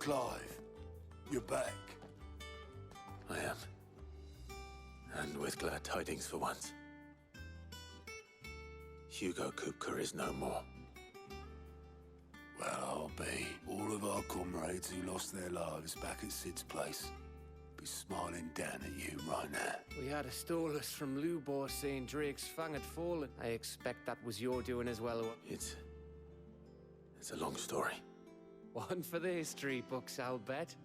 Clive, you're back. I am. And with glad tidings for once. Hugo Kupka is no more. Well, I'll be. All of our comrades who lost their lives back at Sid's place be smiling down at you right now. We had a stolus from Lubor saying Drake's fang had fallen. I expect that was your doing as well. It's a long story. One for the history books, I'll bet.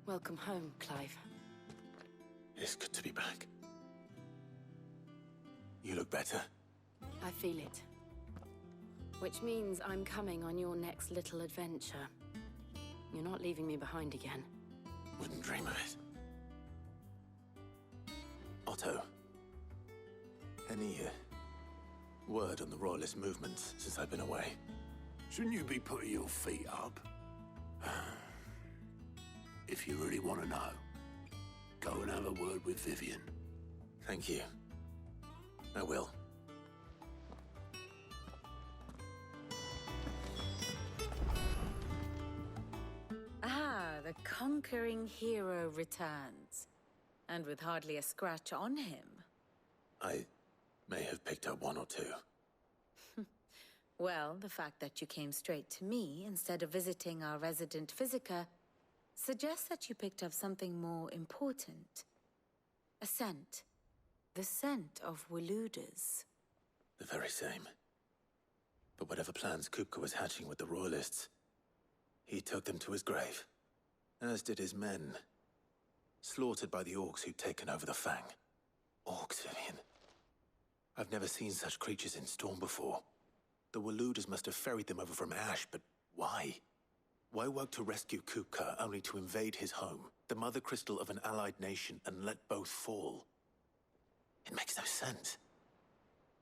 Welcome home, Clive. It's good to be back. You look better. I feel it. Which means I'm coming on your next little adventure. You're not leaving me behind again. Wouldn't dream of it. Otto, any word on the Royalist movements since I've been away? Shouldn't you be putting your feet up? If you really want to know, go and have a word with Vivian. Thank you. I will. Ah, the conquering hero returns. And with hardly a scratch on him. I may have picked up one or two. Well, the fact that you came straight to me instead of visiting our resident physiker suggests that you picked up something more important. A scent. The scent of Waludas. The very same. But whatever plans Kupka was hatching with the Royalists, he took them to his grave. As did his men. Slaughtered by the orcs who'd taken over the Fang. Orcs, Vivian. I've never seen such creatures in Storm before. The Waludas must have ferried them over from Ash, but why? Why work to rescue Kupka only to invade his home, the mother crystal of an allied nation, and let both fall? It makes no sense.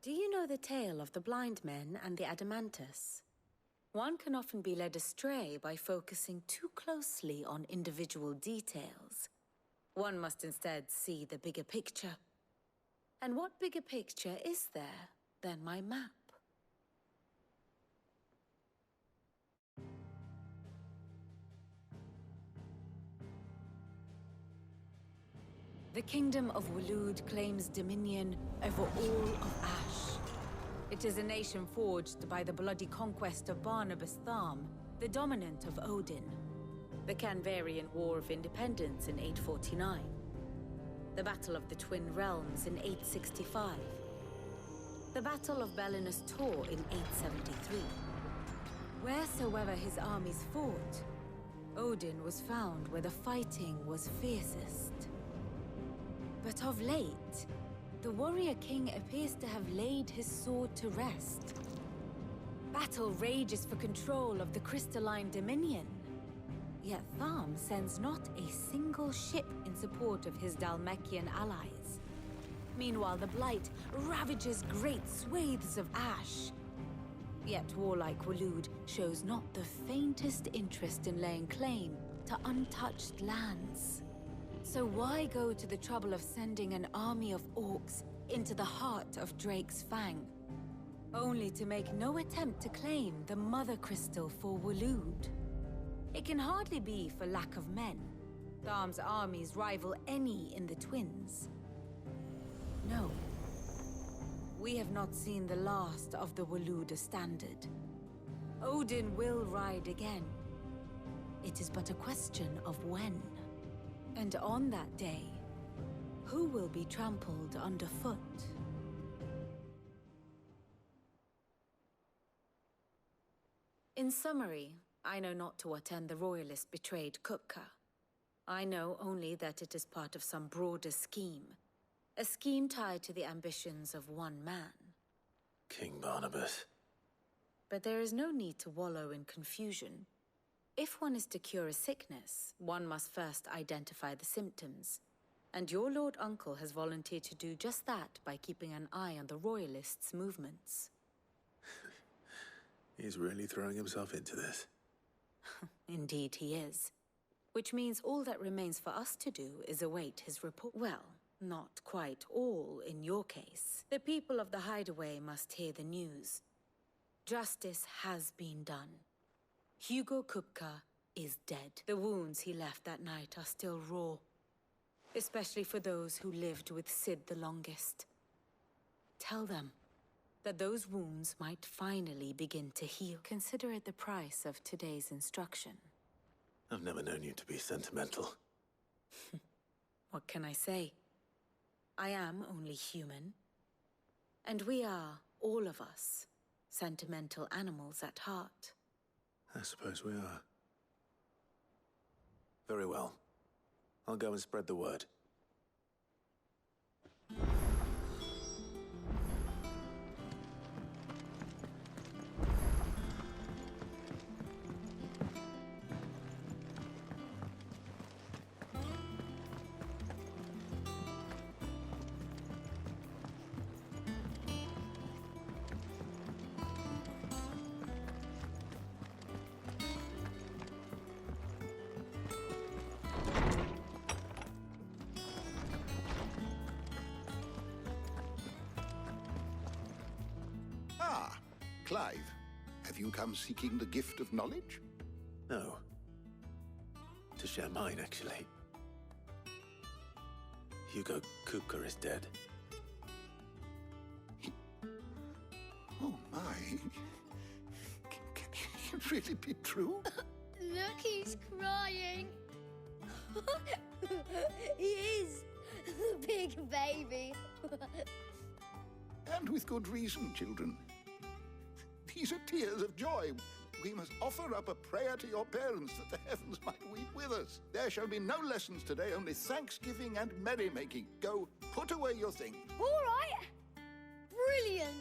Do you know the tale of the blind men and the Adamantus? One can often be led astray by focusing too closely on individual details. One must instead see the bigger picture. And what bigger picture is there than my map? The Kingdom of Waloed claims dominion over all of Ash. It is a nation forged by the bloody conquest of Barnabas Tharm, the dominant of Odin. The Canvarian War of Independence in 849. The Battle of the Twin Realms in 865. The Battle of Belinus Tor in 873. Wheresoever his armies fought, Odin was found where the fighting was fiercest. But of late, the warrior king appears to have laid his sword to rest. Battle rages for control of the crystalline dominion. Yet Tharm sends not a single ship in support of his Dhalmekian allies. Meanwhile, the Blight ravages great swathes of Ash. Yet warlike Waloed shows not the faintest interest in laying claim to untouched lands. So why go to the trouble of sending an army of orcs into the heart of Drake's Fang, only to make no attempt to claim the Mother Crystal for Waloed? It can hardly be for lack of men. Tharm's armies rival any in the Twins. No. We have not seen the last of the Waluda standard. Odin will ride again. It is but a question of when. And on that day, who will be trampled underfoot? In summary, I know not to what end the Royalists betrayed Kupka. I know only that it is part of some broader scheme. A scheme tied to the ambitions of one man. King Barnabas. But there is no need to wallow in confusion. If one is to cure a sickness, one must first identify the symptoms. And your Lord Uncle has volunteered to do just that by keeping an eye on the Royalists' movements. He's really throwing himself into this. Indeed he is. Which means all that remains for us to do is await his report. Well, not quite all in your case. The people of the Hideaway must hear the news. Justice has been done. Hugo Kupka is dead. The wounds he left that night are still raw, especially for those who lived with Sid the longest. Tell them that those wounds might finally begin to heal. Consider it the price of today's instruction. I've never known you to be sentimental. What can I say? I am only human. And we are, all of us, sentimental animals at heart. I suppose we are. Very well. I'll go and spread the word. Clive, have you come seeking the gift of knowledge? No. To share mine, actually. Hugo Kupka is dead. Oh, my. Can it really be true? Look, he's crying. He is. The big baby. And with good reason, children. These are tears of joy. We must offer up a prayer to your parents that the heavens might weep with us. There shall be no lessons today, only thanksgiving and merrymaking. Go, put away your things. All right. Brilliant.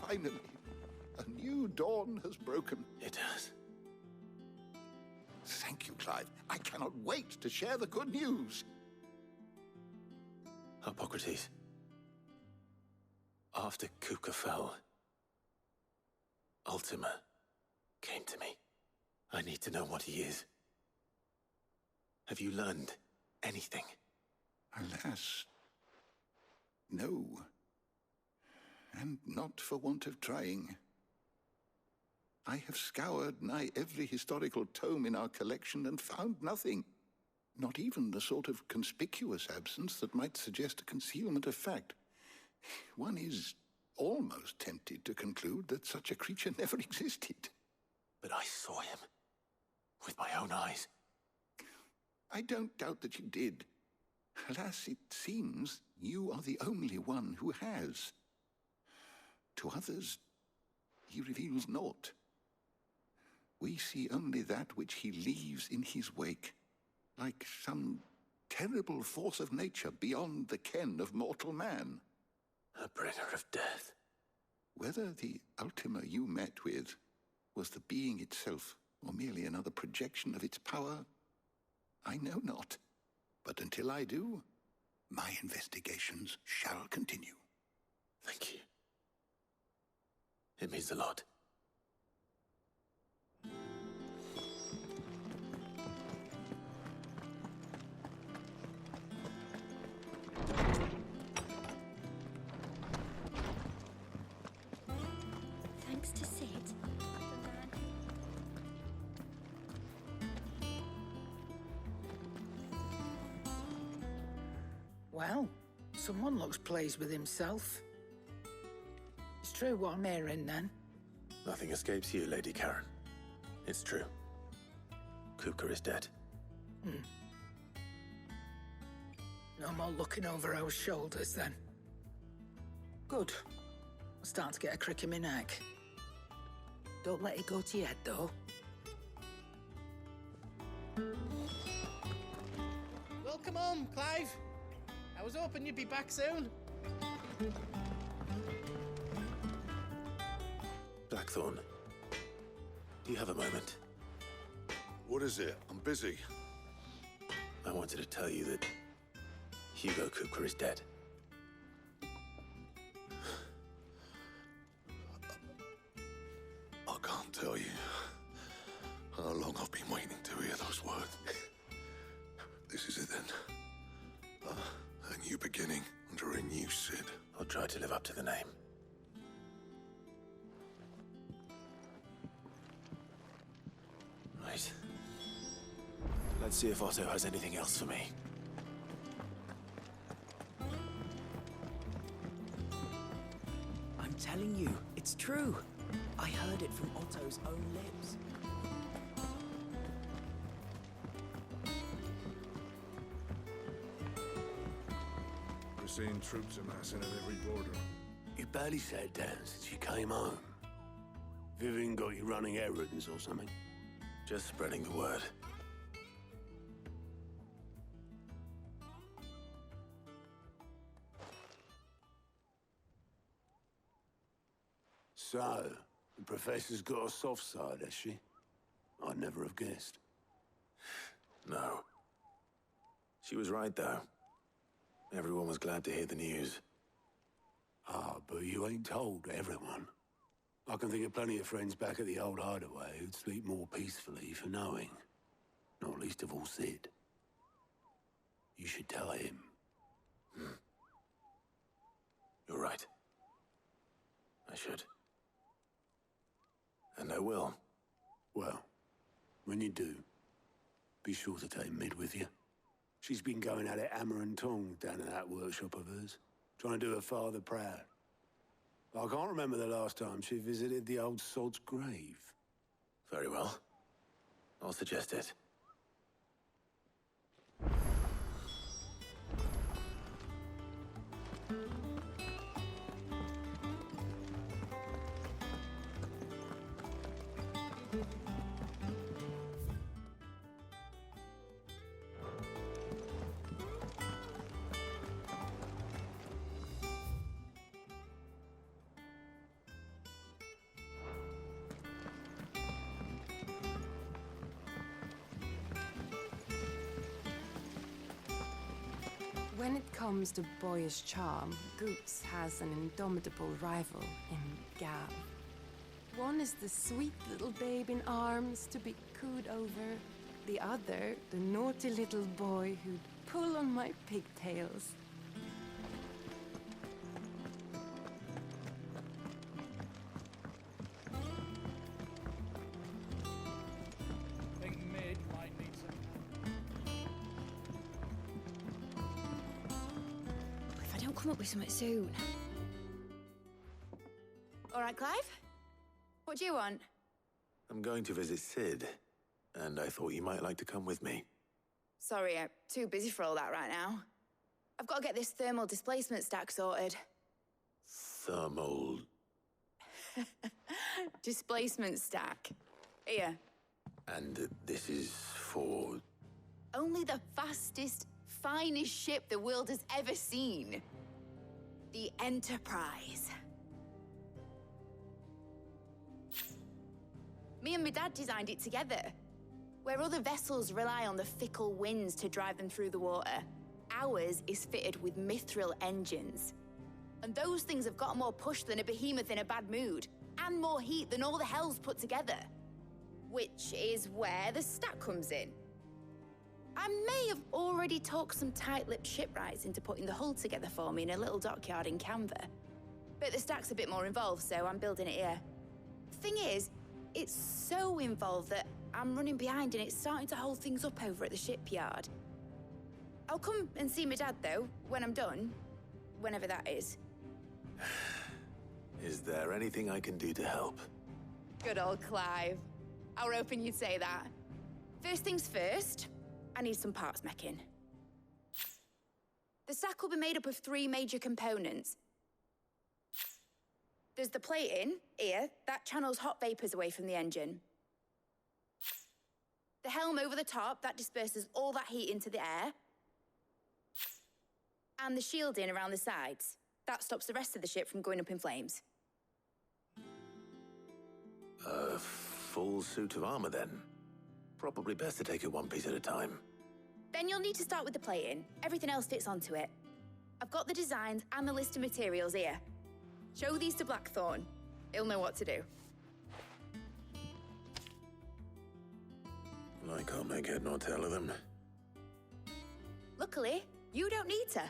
Finally, a new dawn has broken. It has. Thank you, Clive. I cannot wait to share the good news. Hippocrates. After Kupka fell, Ultima came to me. I need to know what he is. Have you learned anything? Alas, no. And not for want of trying. I have scoured nigh every historical tome in our collection and found nothing. Not even the sort of conspicuous absence that might suggest a concealment of fact. One is almost tempted to conclude that such a creature never existed. But I saw him. With my own eyes. I don't doubt that you did. Alas, it seems you are the only one who has. To others, he reveals naught. We see only that which he leaves in his wake, like some terrible force of nature beyond the ken of mortal man. A bringer of death. Whether the Ultima you met with was the being itself, or merely another projection of its power, I know not. But until I do, my investigations shall continue. Thank you. It means a lot. Thanks to Sid. Well, someone looks pleased with himself. It's true what I'm hearing, then. Nothing escapes you, Lady Karen. It's true. Kupka is dead. No more looking over our shoulders, then. Good. I'm starting to get a crick in my neck. Don't let it go to your head, though. Welcome home, Clive. I was hoping you'd be back soon. Blackthorn, do you have a moment? What is it? I'm busy. I wanted to tell you that Hugo Kupka is dead. I can't tell you how long I've been waiting to hear those words. This is it then. A new beginning under a new Sid. I'll try to live up to the name. Let's see if Otto has anything else for me. I'm telling you, it's true. I heard it from Otto's own lips. We're seeing troops amassing at every border. You barely sat down since you came home. Vivian got you running errands or something? Just spreading the word. So, the Professor's got a soft side, has she? I'd never have guessed. No. She was right, though. Everyone was glad to hear the news. Ah, but you ain't told everyone. I can think of plenty of friends back at the old Hideaway who'd sleep more peacefully for knowing. Not least of all Sid. You should tell him. You're right. I should. And I will. Well, when you do, be sure to take Mid with you. She's been going at it hammer and tongs down in that workshop of hers, trying to do her father proud. I can't remember the last time she visited the old sod's grave. Very well. I'll suggest it. When it comes to boyish charm, Goops has an indomitable rival in Gav. One is the sweet little babe in arms to be cooed over. The other, the naughty little boy who'd pull on my pigtails. Think Mid might need some. If I don't come up with something soon. All right, Clive? What do you want? I'm going to visit Sid, and I thought you might like to come with me. Sorry, I'm too busy for all that right now. I've got to get this thermal displacement stack sorted. Thermal... Displacement stack. Here. And this is for... Only the fastest, finest ship the world has ever seen. The Enterprise. Me and my dad designed it together. Where other vessels rely on the fickle winds to drive them through the water, ours is fitted with mithril engines. And those things have got more push than a behemoth in a bad mood, and more heat than all the hells put together. Which is where the stack comes in. I may have already talked some tight-lipped shipwrights into putting the hull together for me in a little dockyard in Canva. But the stack's a bit more involved, so I'm building it here. Thing is, it's so involved that I'm running behind and it's starting to hold things up over at the shipyard. I'll come and see my dad, though, when I'm done. Whenever that is. Is there anything I can do to help? Good old Clive. I were hoping you'd say that. First things first, I need some parts meching. The stack will be made up of 3 major components. There's the plating, here, that channels hot vapors away from the engine. The helm over the top, that disperses all that heat into the air. And the shielding around the sides. That stops the rest of the ship from going up in flames. A full suit of armor, then. Probably best to take it one piece at a time. Then you'll need to start with the plating. Everything else fits onto it. I've got the designs and the list of materials here. Show these to Blackthorn. He'll know what to do. I can't make head nor tail of them. Luckily, you don't need to.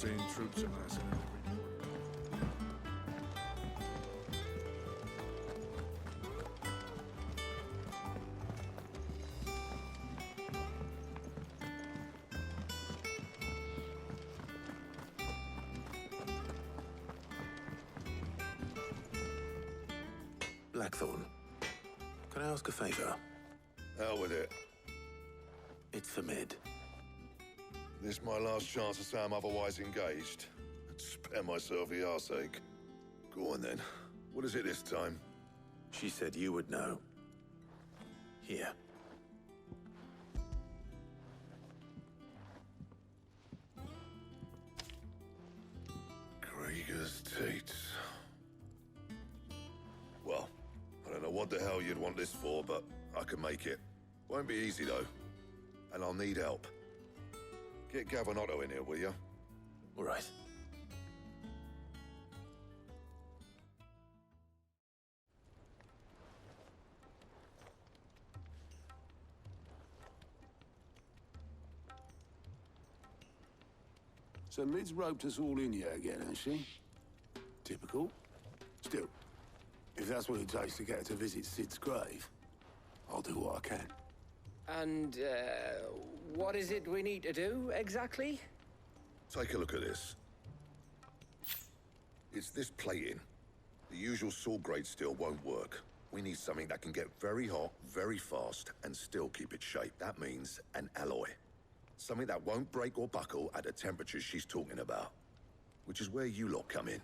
seen troops amassing at every corner. Blackthorn, can I ask a favor? Hell with it. It's for Mid. This my last chance to say I'm otherwise engaged. Spare myself the arseache. Go on then. What is it this time? She said you would know. Here. Krieger's teats. Well, I don't know what the hell you'd want this for, but I can make it. Won't be easy, though. And I'll need help. Get Gav and Otto in here, will you? All right. So Mid's roped us all in here again, has she? Typical. Still, if that's what it takes to get her to visit Sid's grave, I'll do what I can. And, what is it we need to do, exactly? Take a look at this. It's this plating. The usual sword grade steel won't work. We need something that can get very hot, very fast, and still keep its shape. That means an alloy. Something that won't break or buckle at the temperatures she's talking about. Which is where you lot come in.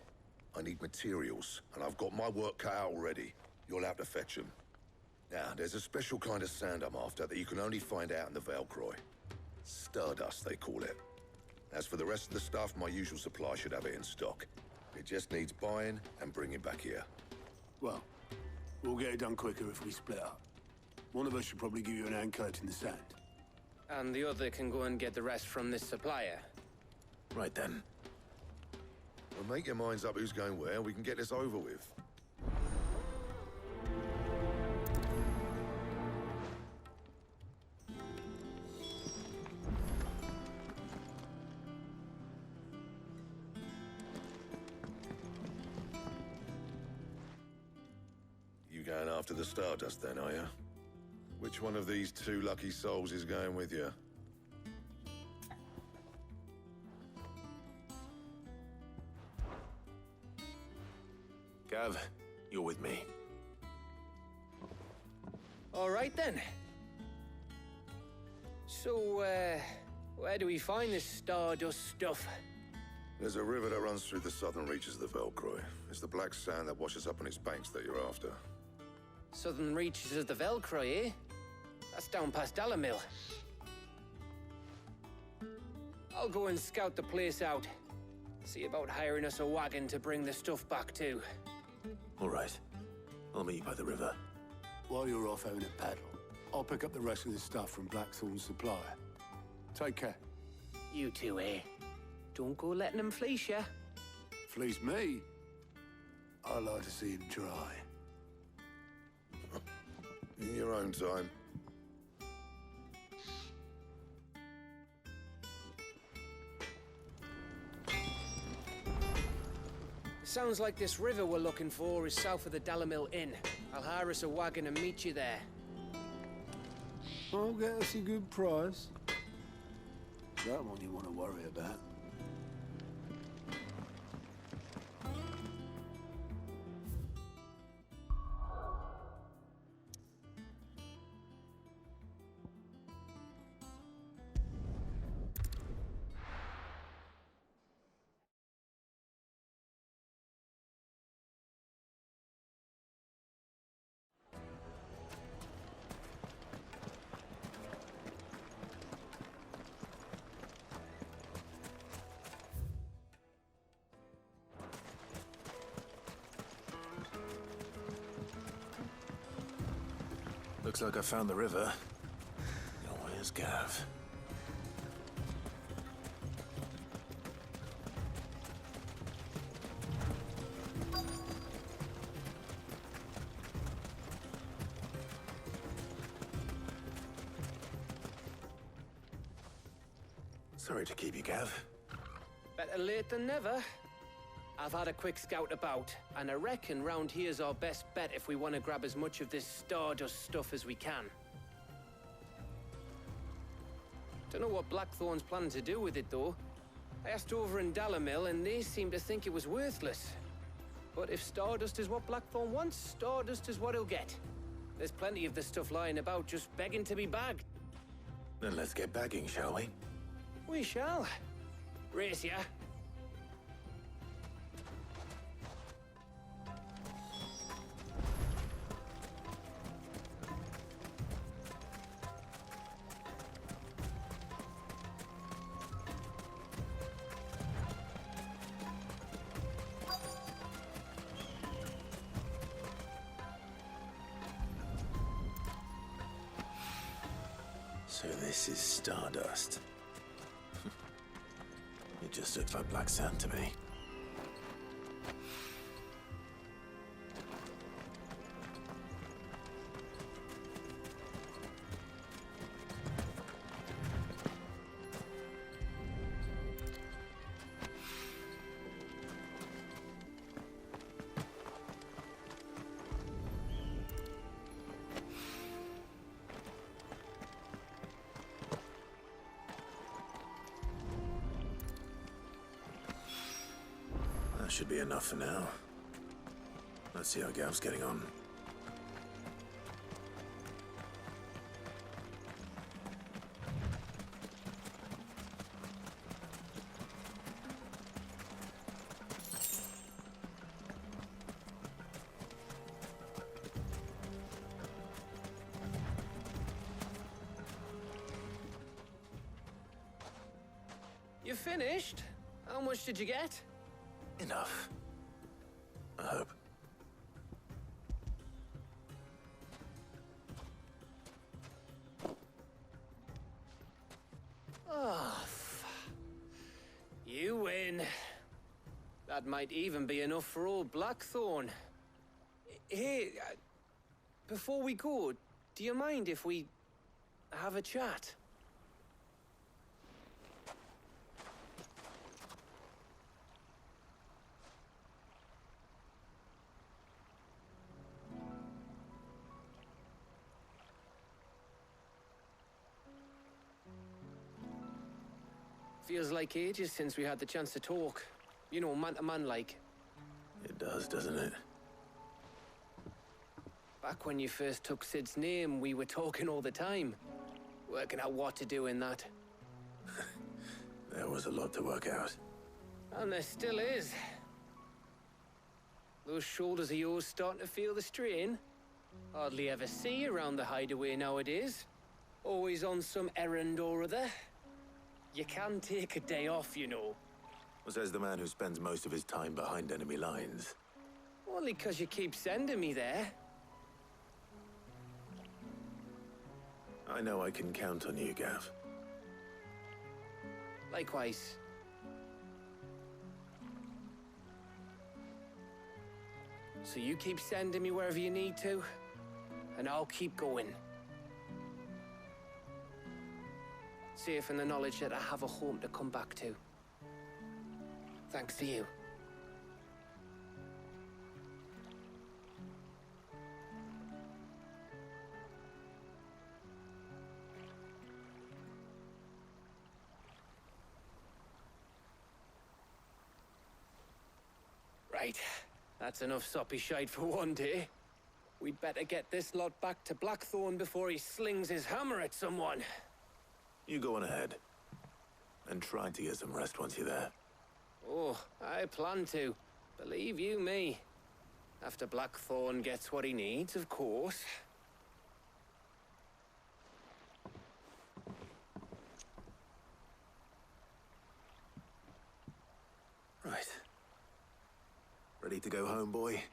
I need materials, and I've got my work cut out already. You'll have to fetch them. Now, there's a special kind of sand I'm after that you can only find out in the Velcroy. Stardust, they call it. As for the rest of the stuff, my usual supply should have it in stock. It just needs buying and bringing back here. Well, we'll get it done quicker if we split up. One of us should probably give you an hand collecting the sand. And the other can go and get the rest from this supplier. Right then. Well, make your minds up who's going where, and we can get this over with. You going after the Stardust then, are you? Which one of these two lucky souls is going with you? Gav, you're with me. All right, then. So, where do we find this Stardust stuff? There's a river that runs through the southern reaches of the Velcroy. It's the black sand that washes up on its banks that you're after. Southern reaches of the Velcroy, eh? That's down past Dalamil. I'll go and scout the place out. See about hiring us a wagon to bring the stuff back to. All right. I'll meet you by the river. While you're off having a paddle, I'll pick up the rest of the stuff from Blackthorn's supplier. Take care. You two, eh? Don't go letting them fleece ya. Fleece me? I like to see him try. In your own time. Sounds like this river we're looking for is south of the Dalamil Inn. I'll hire us a wagon and meet you there. I'll get us a good price. That one you want to worry about. Looks like I found the river. Now, where's Gav? Sorry to keep you, Gav. Better Better late than never. I've had a quick scout about, and I reckon round here's our best bet if we want to grab as much of this Stardust stuff as we can. Don't know what Blackthorn's planning to do with it, though. I asked over in Dalamil, and they seem to think it was worthless. But if Stardust is what Blackthorn wants, Stardust is what he'll get. There's plenty of this stuff lying about, just begging to be bagged. Then let's get bagging, shall we? We shall. Race ya. So this is Stardust. It just looks like black sand to me. That should be enough for now. Let's see how Gav's getting on. You finished? How much did you get? Enough. I hope. Oh, you win. That might even be enough for old Blackthorn. Hey, before we go, do you mind if we have a chat? Feels like ages since we had the chance to talk. You know, man to man like. It does, doesn't it? Back when you first took Sid's name, we were talking all the time. Working out what to do in that. There was a lot to work out. And there still is. Those shoulders of yours starting to feel the strain. Hardly ever see you around the Hideaway nowadays. Always on some errand or other. You can take a day off, you know. Says the man who spends most of his time behind enemy lines. Only 'cause you keep sending me there. I know I can count on you, Gav. Likewise. So you keep sending me wherever you need to, and I'll keep going. Safe in the knowledge that I have a home to come back to. Thanks to you. Right. That's enough soppy shite for one day. We'd better get this lot back to Blackthorn before he slings his hammer at someone. You go on ahead. And try to get some rest once you're there. Oh, I plan to. Believe you me. After Blackthorn gets what he needs, of course. Right. Ready to go home, boy?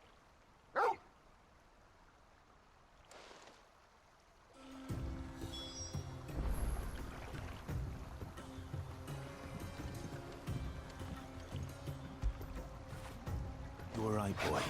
You all right, boy?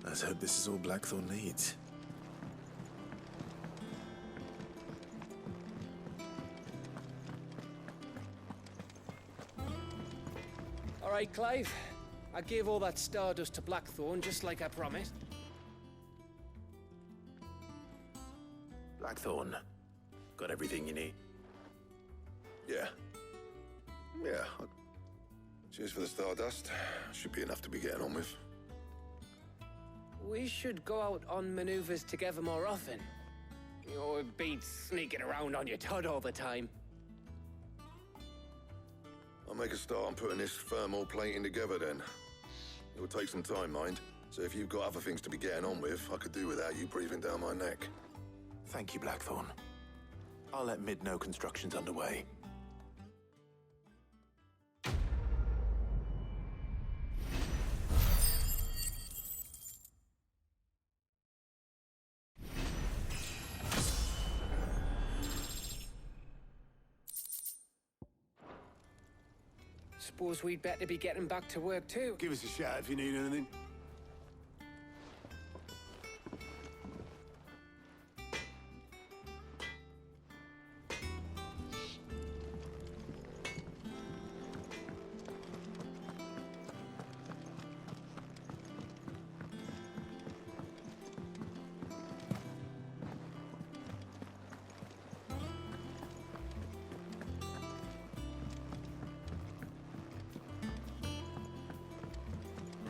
Let's hope this is all Blackthorn needs. All right, Clive. I gave all that stardust to Blackthorn, just like I promised. Blackthorn, got everything you need? Yeah. Yeah. Cheers for the stardust. Should be enough to be getting on with. We should go out on maneuvers together more often. Or beat sneaking around on your Todd all the time. I'll make a start on putting this thermal plating together then. It will take some time, mind. So if you've got other things to be getting on with, I could do without you breathing down my neck. Thank you, Blackthorn. I'll let Mid know construction's underway. Suppose we'd better be getting back to work too. Give us a shout if you need anything.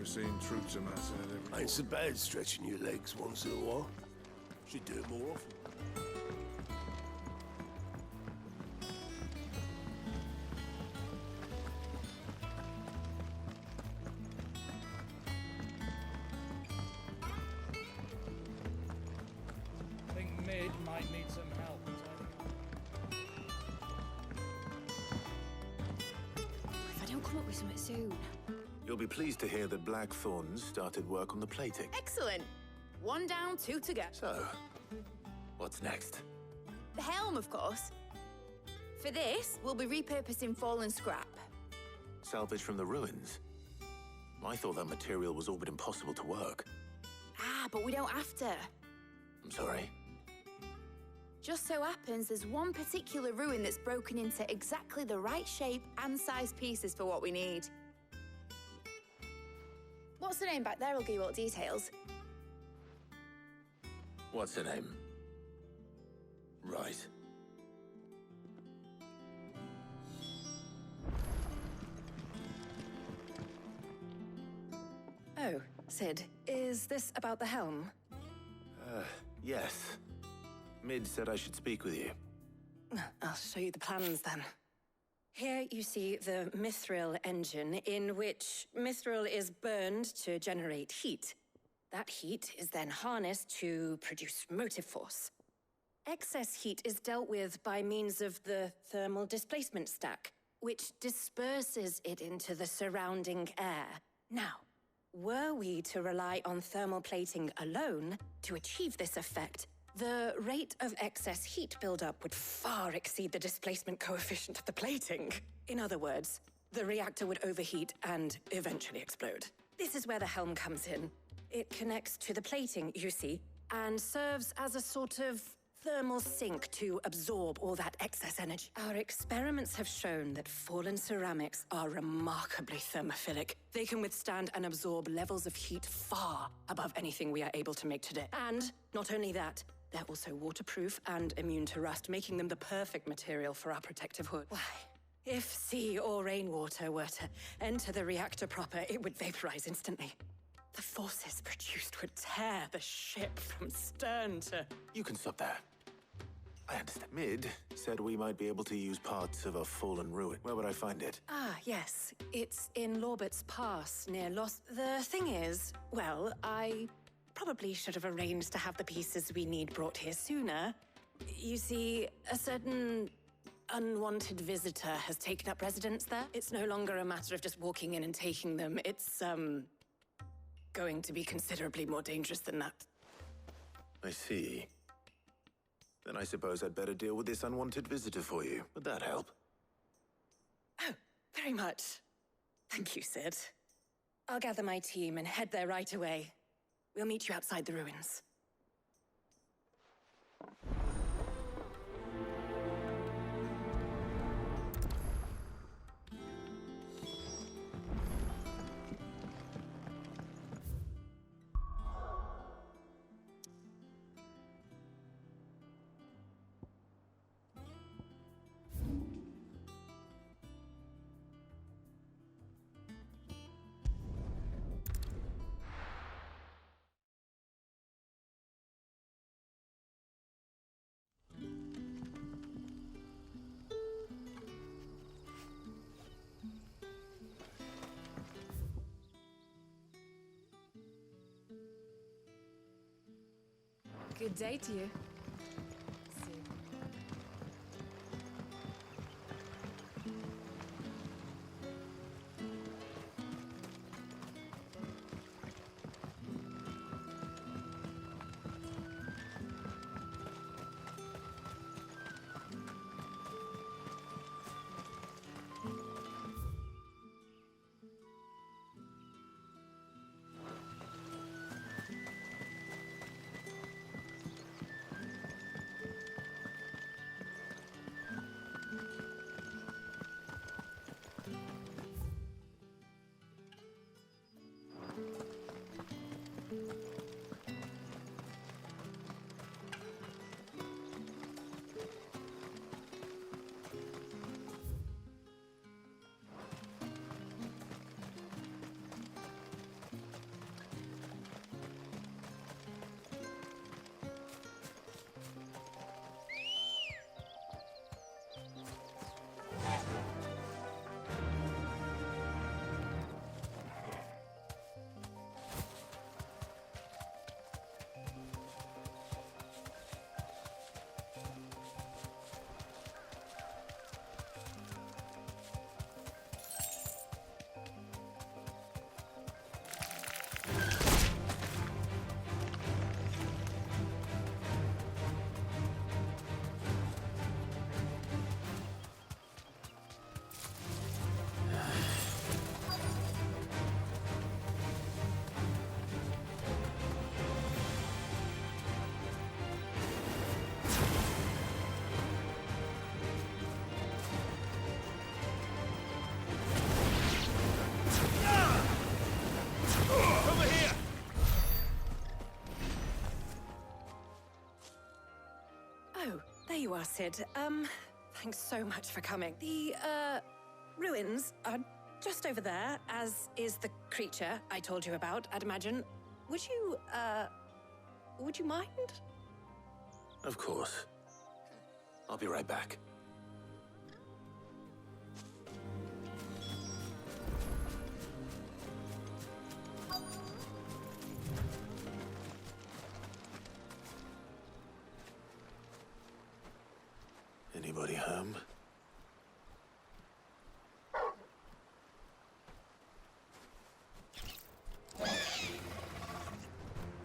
Seeing troops amassing at every... Ain't so bad stretching your legs once in a while. Should do it more often. I think Mid might need some help. If I don't come up with something soon. You'll be pleased to hear that Blackthorn started work on the plating. Excellent. 1 down, 2 to go. So, what's next? The helm, of course. For this, we'll be repurposing fallen scrap. Salvage from the ruins? I thought that material was all but impossible to work. Ah, but we don't have to. I'm sorry. Just so happens there's one particular ruin that's broken into exactly the right shape and size pieces for what we need. What's the name back there? I'll give you all the details. What's her name? Right. Oh, Sid, is this about the helm? Yes. Mid said I should speak with you. I'll show you the plans then. Here you see the mithril engine, in which mithril is burned to generate heat. That heat is then harnessed to produce motive force. Excess heat is dealt with by means of the thermal displacement stack, which disperses it into the surrounding air. Now, were we to rely on thermal plating alone to achieve this effect, the rate of excess heat buildup would far exceed the displacement coefficient of the plating. In other words, the reactor would overheat and eventually explode. This is where the helm comes in. It connects to the plating, you see, and serves as a sort of thermal sink to absorb all that excess energy. Our experiments have shown that fallen ceramics are remarkably thermophilic. They can withstand and absorb levels of heat far above anything we are able to make today. And not only that, they're also waterproof and immune to rust, making them the perfect material for our protective hood. Why, if sea or rainwater were to enter the reactor proper, it would vaporize instantly. The forces produced would tear the ship from stern to... You can stop there. I understand. Mid said we might be able to use parts of a fallen ruin. Where would I find it? Ah, yes. It's in Lorbert's Pass, near Los... The thing is, well, I probably should have arranged to have the pieces we need brought here sooner. You see, a certain unwanted visitor has taken up residence there. It's no longer a matter of just walking in and taking them. It's, going to be considerably more dangerous than that. I see. Then I suppose I'd better deal with this unwanted visitor for you. Would that help? Oh, very much. Thank you, Sid. I'll gather my team and head there right away. We'll meet you outside the ruins. Good day to you. There you are, Sid. Thanks so much for coming. The, ruins are just over there, as is the creature I told you about, I'd imagine. Would you mind? Of course. I'll be right back. Anybody home?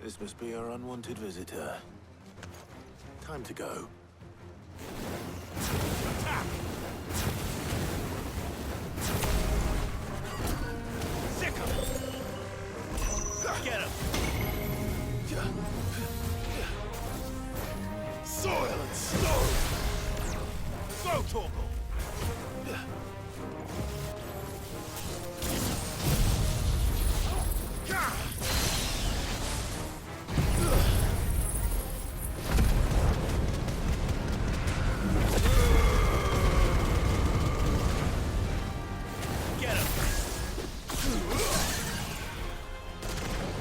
This must be our unwanted visitor. Time to go. Attack! Sick him! Get him! Soil and stone! Go, Torgal! Get him!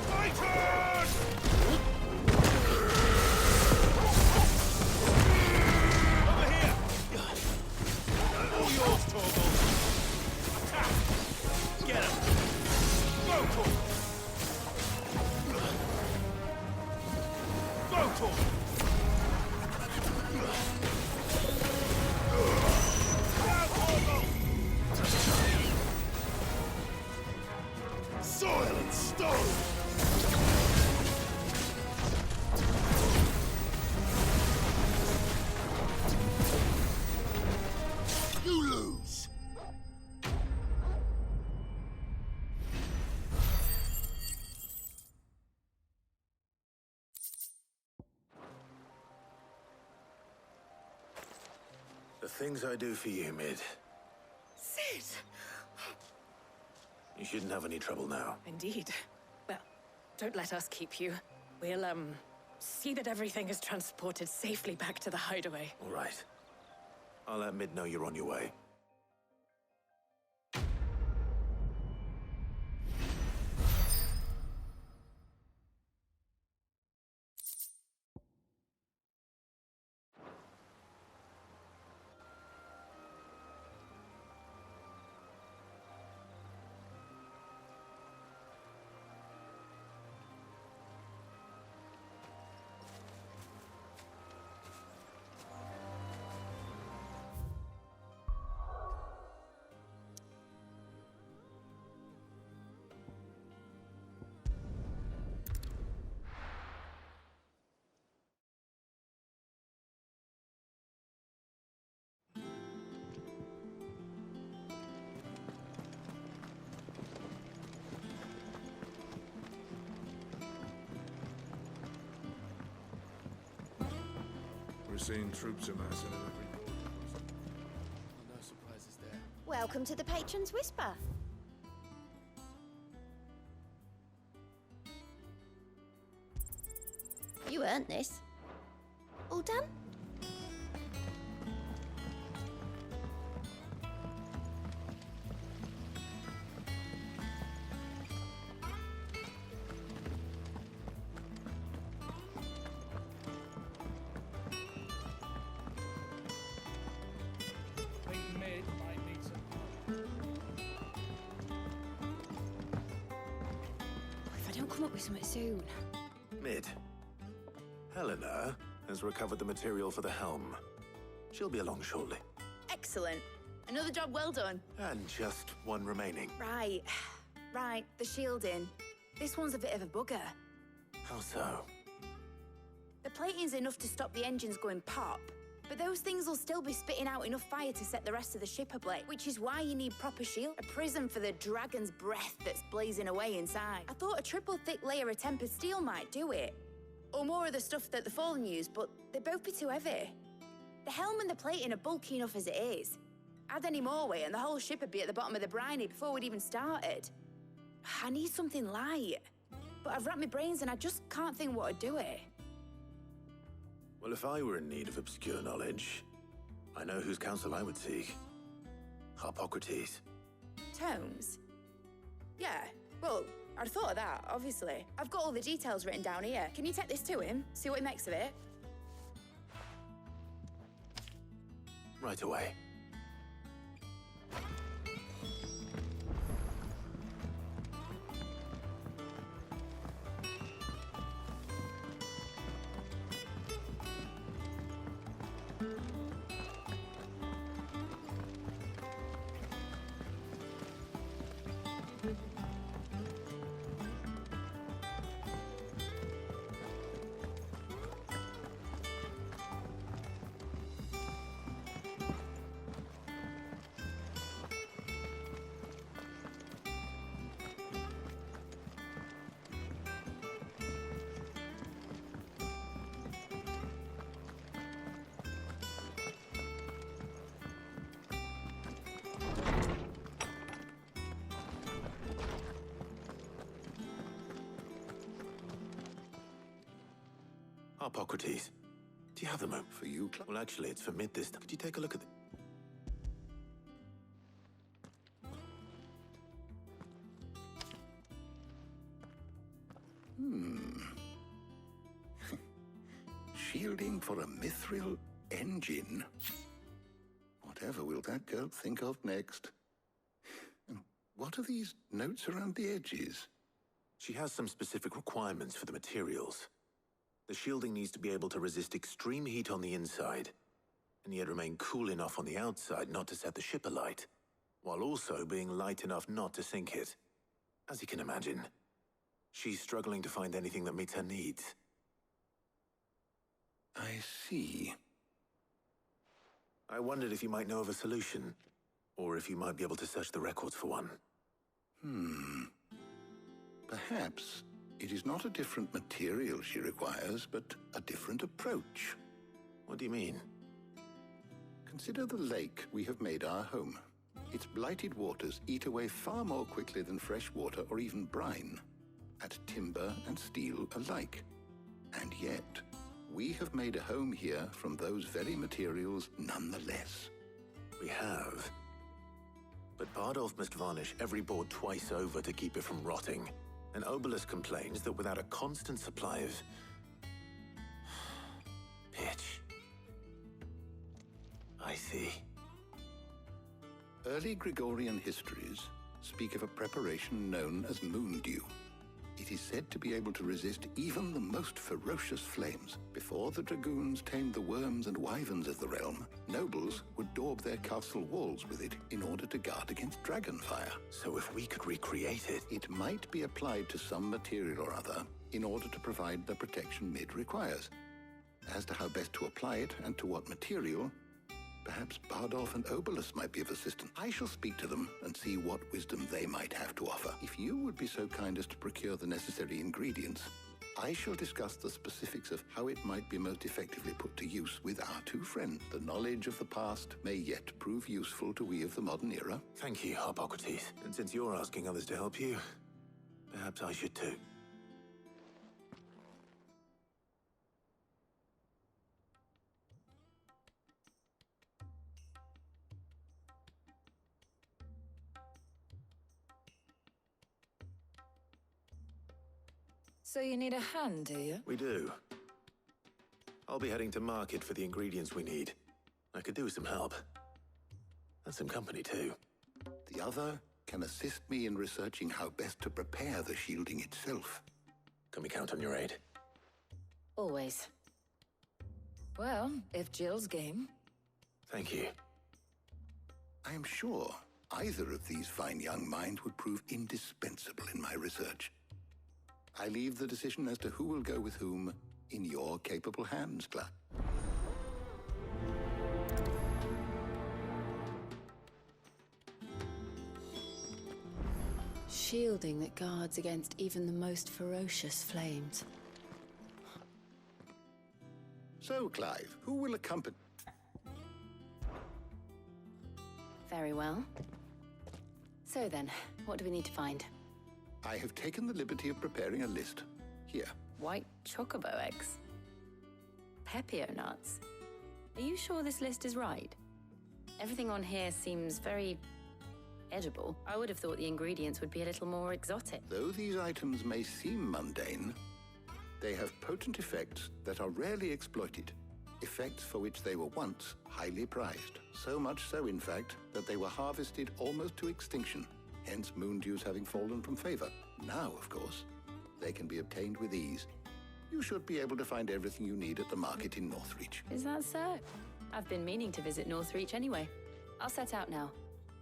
Fighters! Over here! All yours, Torgal! Attack! Get him! Go, Torgal! Go, Torgal! Soil and stone! You lose! things I do for you, Mid. Sid! You shouldn't have any trouble now. Indeed. Well, don't let us keep you. We'll, see that everything is transported safely back to the Hideaway. All right. I'll let Mid know you're on your way. We're seeing troops amassing at every door. No surprises there. Welcome to the Patron's Whisper. You earned this. All done? I think Mid might need some help. If I don't come up with something soon. Mid. Helena has recovered the material for the helm. She'll be along shortly. Excellent. Another job well done. And just one remaining. Right. Right, the shielding. This one's a bit of a bugger. How so? The plating's enough to stop the engines going pop, but those things will still be spitting out enough fire to set the rest of the ship ablaze, which is why you need proper shield. A prism for the dragon's breath that's blazing away inside. I thought a triple thick layer of tempered steel might do it. Or more of the stuff that the Fallen use, but they'd both be too heavy. The helm and the plating are bulky enough as it is. Add any more weight and the whole ship would be at the bottom of the briny before we'd even started. I need something light. But I've racked my brains and I just can't think what would do it. Well, if I were in need of obscure knowledge, I know whose counsel I would seek. Harpocrates. Tomes? Yeah, well, I'd thought of that, obviously. I've got all the details written down here. Can you take this to him? See what he makes of it? Right away. Harpocrates. Do you have the map? For you, Clive? Well, actually, it's for Mid this time. Could you take a look at it? Shielding for a mithril engine. Whatever will that girl think of next? And what are these notes around the edges? She has some specific requirements for the materials. The shielding needs to be able to resist extreme heat on the inside, and yet remain cool enough on the outside not to set the ship alight, while also being light enough not to sink it. As you can imagine, she's struggling to find anything that meets her needs. I see. I wondered if you might know of a solution, or if you might be able to search the records for one. Perhaps it is not a different material she requires, but a different approach. What do you mean? Consider the lake we have made our home. Its blighted waters eat away far more quickly than fresh water or even brine, at timber and steel alike. And yet, we have made a home here from those very materials nonetheless. We have. But Bardolph must varnish every board twice over to keep it from rotting. And Obelisk complains that without a constant supply of pitch. I see. Early Gregorian histories speak of a preparation known as moondew. It is said to be able to resist even the most ferocious flames. Before the dragoons tamed the worms and wyverns of the realm, nobles would daub their castle walls with it in order to guard against dragonfire. So if we could recreate it... It might be applied to some material or other in order to provide the protection Mid requires. As to how best to apply it and to what material, perhaps Bardolph and Obelisk might be of assistance. I shall speak to them and see what wisdom they might have to offer. If you would be so kind as to procure the necessary ingredients, I shall discuss the specifics of how it might be most effectively put to use with our two friends. The knowledge of the past may yet prove useful to we of the modern era. Thank you, Hippocrates. And since you're asking others to help you, perhaps I should too. So you need a hand, do you? We do. I'll be heading to market for the ingredients we need. I could do with some help. And some company, too. The other can assist me in researching how best to prepare the shielding itself. Can we count on your aid? Always. Well, if Jill's game. Thank you. I am sure either of these fine young minds would prove indispensable in my research. I leave the decision as to who will go with whom in your capable hands, Clive. Shielding that guards against even the most ferocious flames. So, Clive, who will accompany... Very well. So then, what do we need to find? I have taken the liberty of preparing a list. Here. White chocobo eggs. Pepio nuts. Are you sure this list is right? Everything on here seems very edible. I would have thought the ingredients would be a little more exotic. Though these items may seem mundane, they have potent effects that are rarely exploited. Effects for which they were once highly prized. So much so, in fact, that they were harvested almost to extinction. Hence moondews having fallen from favor. Now, of course, they can be obtained with ease. You should be able to find everything you need at the market in Northreach. Is that so? I've been meaning to visit Northreach anyway. I'll set out now.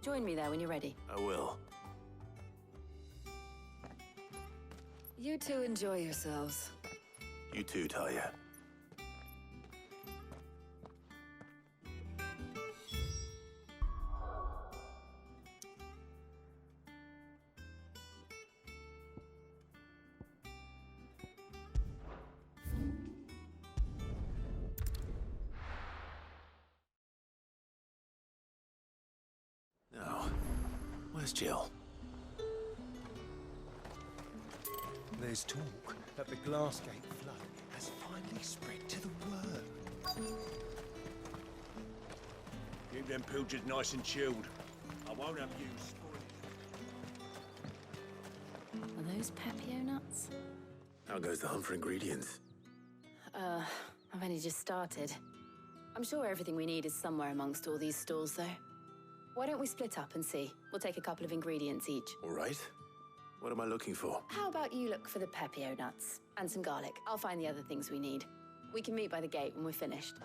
Join me there when you're ready. I will. You two enjoy yourselves. You too, Talia. Where's Jill? There's talk that the Glassgate flood has finally spread to the world. Keep them pilgers nice and chilled. I won't have you spoiling. Are those Pepio nuts? How goes the hunt for ingredients? I've only just started. I'm sure everything we need is somewhere amongst all these stalls, though. Why don't we split up and see? We'll take a couple of ingredients each. All right. What am I looking for? How about you look for the Pepio nuts and some garlic? I'll find the other things we need. We can meet by the gate when we're finished.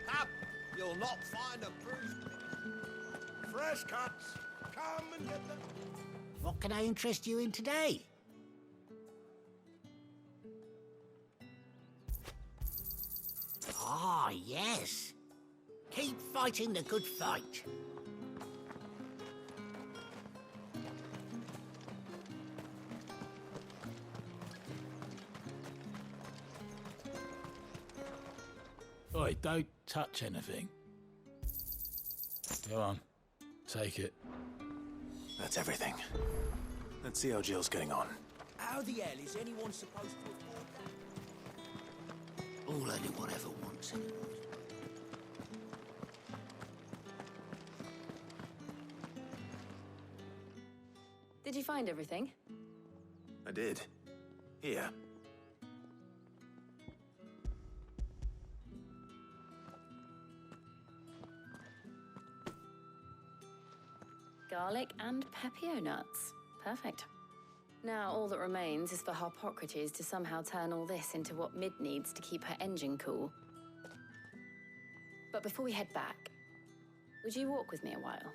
Up! You'll not find a bruised... Fresh cuts! Come and get them! What can I interest you in today? Ah, yes. Keep fighting the good fight. Oi, don't touch anything. Go on, take it. That's everything. Let's see how Jill's getting on. How the hell is anyone supposed to afford that? All anyone ever wants anyway. Did you find everything? I did. Here. Garlic and pepio nuts. Perfect. Now all that remains is for Harpocrates to somehow turn all this into what Mid needs to keep her engine cool. But before we head back, would you walk with me a while?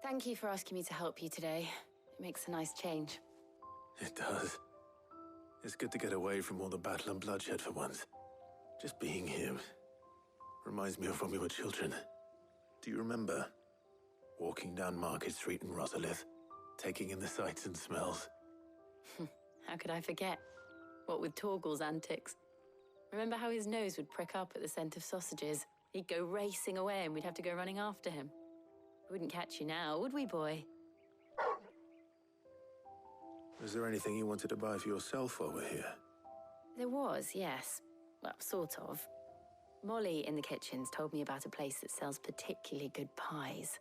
Thank you for asking me to help you today. It makes a nice change. It does. It's good to get away from all the battle and bloodshed for once. Just being here reminds me of when we were children. Do you remember? Walking down Market Street in Rosalith, taking in the sights and smells. How could I forget? What with Torgal's antics. Remember how his nose would prick up at the scent of sausages? He'd go racing away and we'd have to go running after him. We wouldn't catch you now, would we, boy? Was there anything you wanted to buy for yourself while we're here? There was, yes. Well, sort of. Molly in the kitchens told me about a place that sells particularly good pies.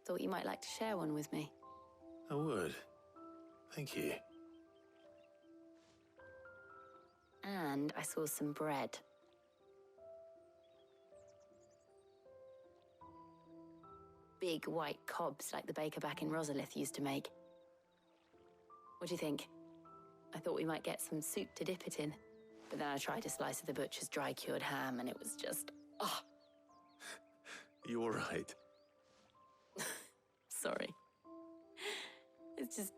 Thought you might like to share one with me. I would. Thank you. And I saw some bread. Big white cobs like the baker back in Rosalith used to make. What do you think? I thought we might get some soup to dip it in. But then I tried a slice of the butcher's dry-cured ham and it was just... oh. You all right? Sorry. It's just...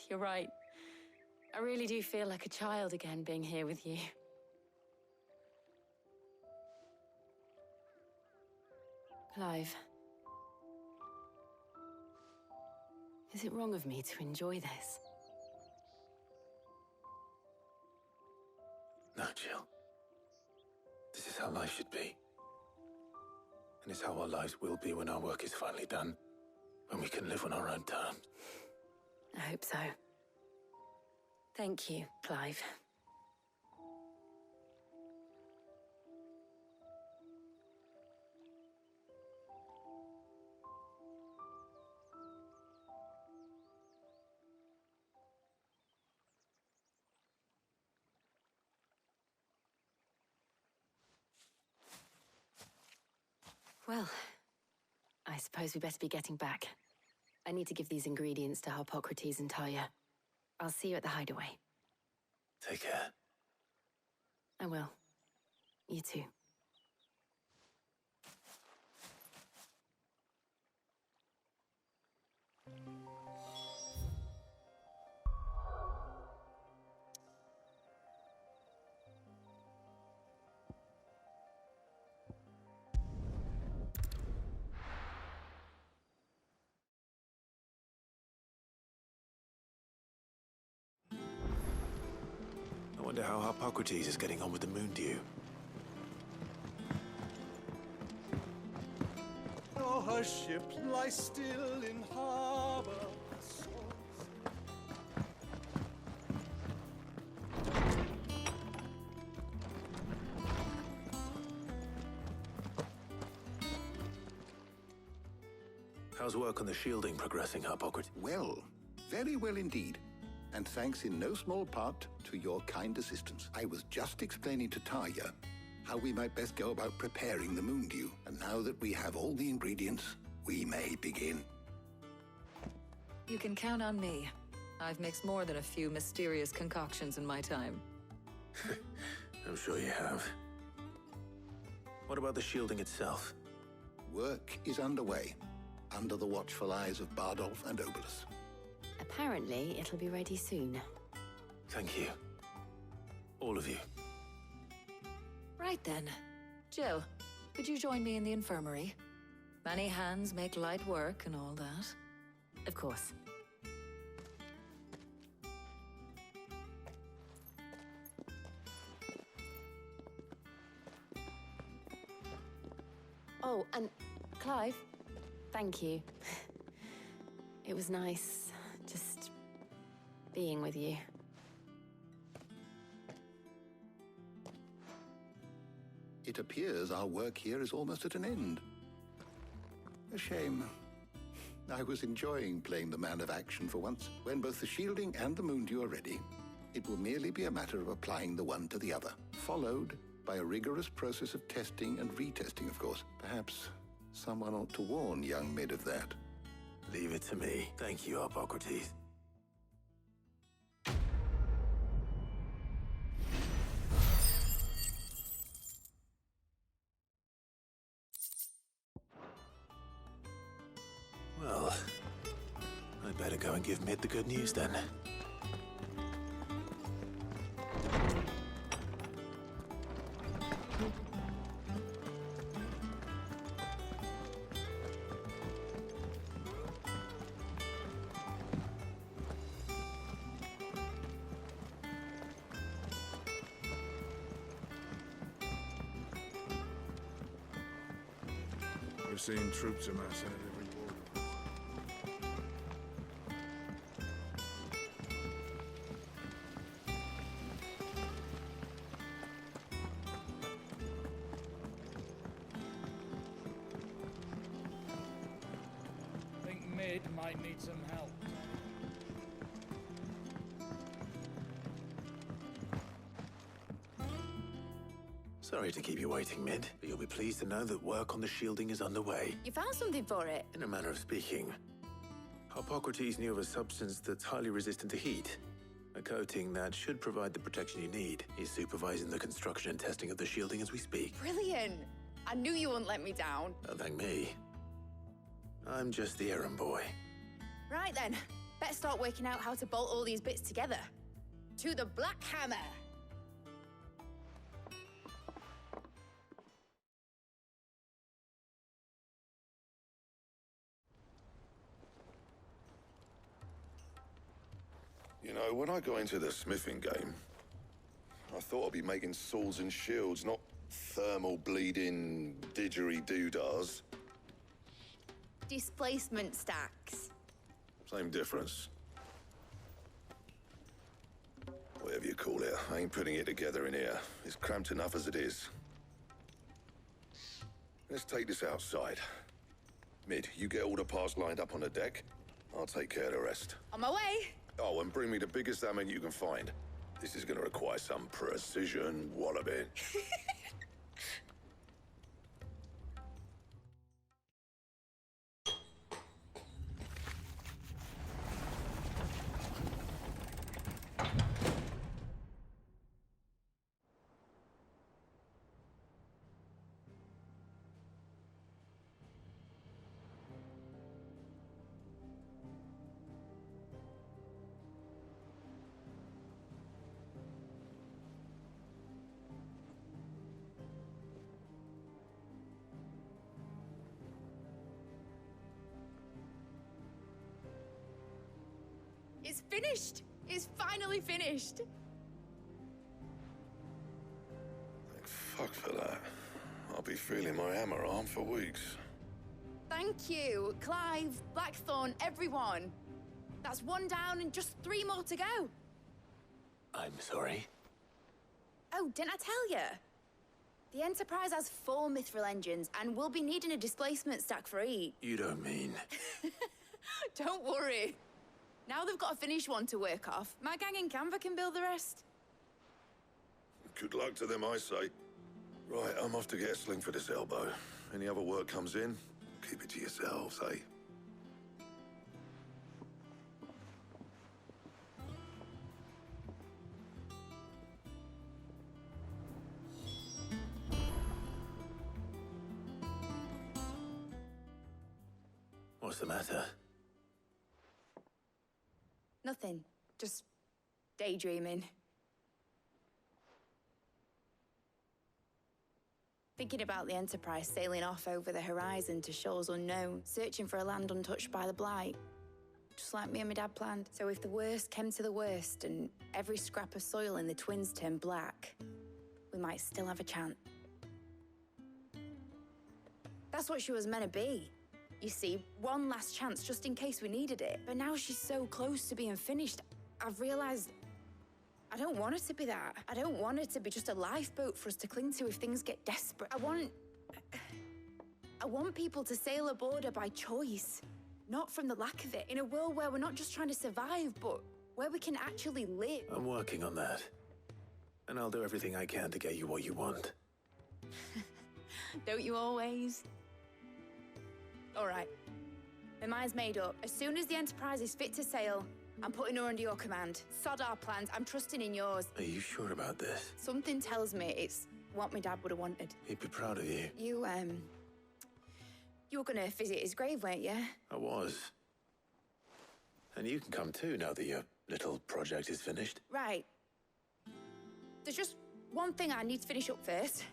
you're right. I really do feel like a child again being here with you. Clive. Is it wrong of me to enjoy this? No, Jill. This is how life should be. And it's how our lives will be when our work is finally done. When we can live on our own terms. I hope so. Thank you, Clive. Well, I suppose we better be getting back. I need to give these ingredients to Harpocrates and Talia. I'll see you at the Hideaway. Take care. I will. You too. I wonder how Harpocrates is getting on with the moon dew. Oh, her ship lies still in harbor. How's work on the shielding progressing, Harpocrates? Well, very well indeed. And thanks in no small part to your kind assistance. I was just explaining to Talia how we might best go about preparing the moon dew. And now that we have all the ingredients, we may begin. You can count on me. I've mixed more than a few mysterious concoctions in my time. I'm sure you have. What about the shielding itself? Work is underway, under the watchful eyes of Bardolph and Obolus. Apparently, it'll be ready soon. Thank you. All of you. Right then. Jill, could you join me in the infirmary? Many hands make light work and all that. Of course. Oh, and Clive, thank you. It was nice just being with you. It appears our work here is almost at an end. A shame. I was enjoying playing the man of action for once. When both the shielding and the Moondew are ready, it will merely be a matter of applying the one to the other, followed by a rigorous process of testing and retesting, of course. Perhaps someone ought to warn young Mid of that. Leave it to me. Thank you, Hippocrates. Well, I'd better go and give Mid the good news then. We're seeing troops amassing at every border. Think Mid might need some help. Sorry to keep you waiting, Mid, but you'll be pleased to know that work on the shielding is underway. You found something for it? In a manner of speaking, Hippocrates knew of a substance that's highly resistant to heat. A coating that should provide the protection you need. He's supervising the construction and testing of the shielding as we speak. Brilliant! I knew you wouldn't let me down. Don't thank me. I'm just the errand boy. Right then, better start working out how to bolt all these bits together. To the Black Hammer! You know, when I got into the smithing game, I thought I'd be making swords and shields, not thermal bleeding didgeridoo-dahs. Displacement stacks. Same difference. Whatever you call it, I ain't putting it together in here. It's cramped enough as it is. Let's take this outside. Mid, you get all the parts lined up on the deck. I'll take care of the rest. On my way! Oh, and bring me the biggest hammer you can find. This is gonna require some precision walloping. It's finished! It's finally finished! Thank fuck for that. I'll be feeling my hammer arm for weeks. Thank you, Clive, Blackthorn, everyone. That's one down and just 3 more to go. I'm sorry. Oh, didn't I tell you? The Enterprise has 4 mithril engines, and we'll be needing a displacement stack for each. You don't mean... Don't worry. Now they've got a finished one to work off. My gang in Canva can build the rest. Good luck to them, I say. Right, I'm off to get a sling for this elbow. Any other work comes in, keep it to yourselves, eh? What's the matter? Nothing. Just daydreaming. Thinking about the Enterprise sailing off over the horizon to shores unknown, searching for a land untouched by the Blight. Just like me and my dad planned. So if the worst came to the worst and every scrap of soil in the Twins turned black, we might still have a chance. That's what she was meant to be. You see, one last chance just in case we needed it. But now she's so close to being finished, I've realized I don't want it to be that. I don't want it to be just a lifeboat for us to cling to if things get desperate. I want people to sail aboard her by choice, not from the lack of it. In a world where we're not just trying to survive, but where we can actually live. I'm working on that. And I'll do everything I can to get you what you want. Don't you always? All right. My mind's made up. As soon as the Enterprise is fit to sail, I'm putting her under your command. Sod our plans. I'm trusting in yours. Are you sure about this? Something tells me it's what my dad would have wanted. He'd be proud of you. You were gonna visit his grave, weren't you? I was. And you can come too, now that your little project is finished. Right. There's just one thing I need to finish up first.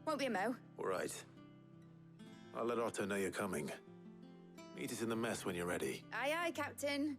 Won't be a mo. All right. I'll let Otto know you're coming. Meet us in the mess when you're ready. Aye, aye, Captain.